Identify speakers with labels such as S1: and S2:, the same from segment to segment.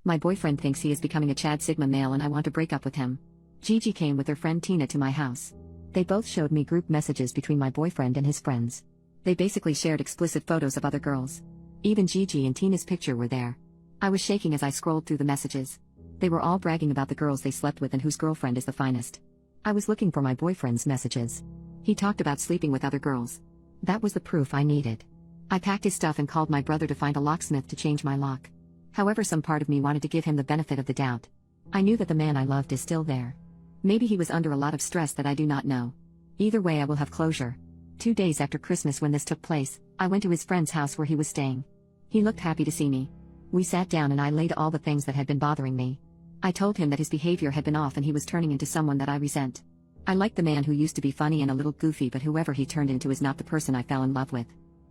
S1: My boyfriend thinks he is becoming a Chad Sigma male and I want to break up with him. Gigi came with her friend Tina to my house. They both showed me group messages between my boyfriend and his friends. They basically shared explicit photos of other girls. Even Gigi and Tina's picture were there. I was shaking as I scrolled through the messages. They were all bragging about the girls they slept with and whose girlfriend is the finest. I was looking for my boyfriend's messages. He talked about sleeping with other girls. That was the proof I needed. I packed his stuff and called my brother to find a locksmith to change my lock. However, some part of me wanted to give him the benefit of the doubt. I knew that the man I loved is still there. Maybe he was under a lot of stress that I do not know. Either way, I will have closure. 2 days after Christmas when this took place, I went to his friend's house where he was staying. He looked happy to see me. We sat down and I laid all the things that had been bothering me. I told him that his behavior had been off and he was turning into someone that I resent. I liked the man who used to be funny and a little goofy, but whoever he turned into is not the person I fell in love with.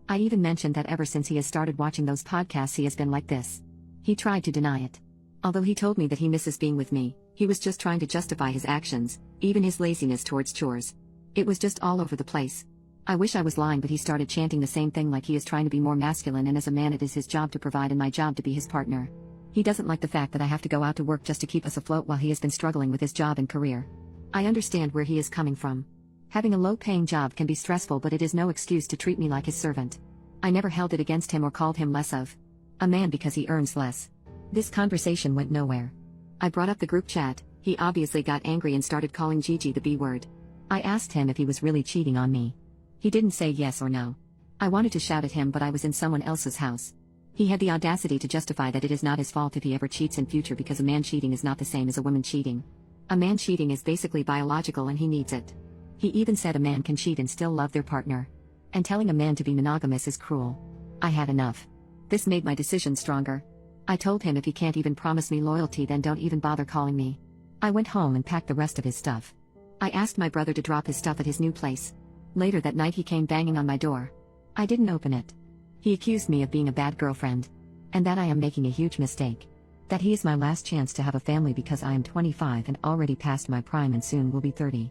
S1: I even mentioned that ever since he has started watching those podcasts he has been like this. He tried to deny it. Although he told me that he misses being with me, he was just trying to justify his actions, even his laziness towards chores. It was just all over the place. I wish I was lying, but he started chanting the same thing, like he is trying to be more masculine, and as a man it is his job to provide and my job to be his partner. He doesn't like the fact that I have to go out to work just to keep us afloat while he has been struggling with his job and career. I understand where he is coming from. Having a low-paying job can be stressful, but it is no excuse to treat me like his servant. I never held it against him or called him less of a man because he earns less. This conversation went nowhere. I brought up the group chat. He obviously got angry and started calling Gigi the B word. I asked him if he was really cheating on me. He didn't say yes or no. I wanted to shout at him, but I was in someone else's house. He had the audacity to justify that it is not his fault if he ever cheats in future because a man cheating is not the same as a woman cheating. A man cheating is basically biological and he needs it. He even said a man can cheat and still love their partner. And telling a man to be monogamous is cruel. I had enough. This made my decision stronger. I told him if he can't even promise me loyalty, then don't even bother calling me. I went home and packed the rest of his stuff. I asked my brother to drop his stuff at his new place. Later that night he came banging on my door. I didn't open it. He accused me of being a bad girlfriend. And that I am making a huge mistake. That he is my last chance to have a family because I am 25 and already past my prime and soon will be 30.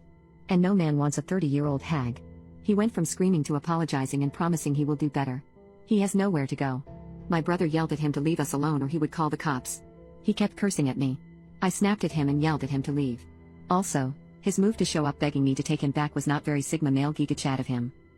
S1: And no man wants a 30-year-old hag. He went from screaming to apologizing and promising he will do better. He has nowhere to go. My brother yelled at him to leave us alone or he would call the cops. He kept cursing at me. I snapped at him and yelled at him to leave. Also, his move to show up begging me to take him back was not very Sigma male giga chat of him.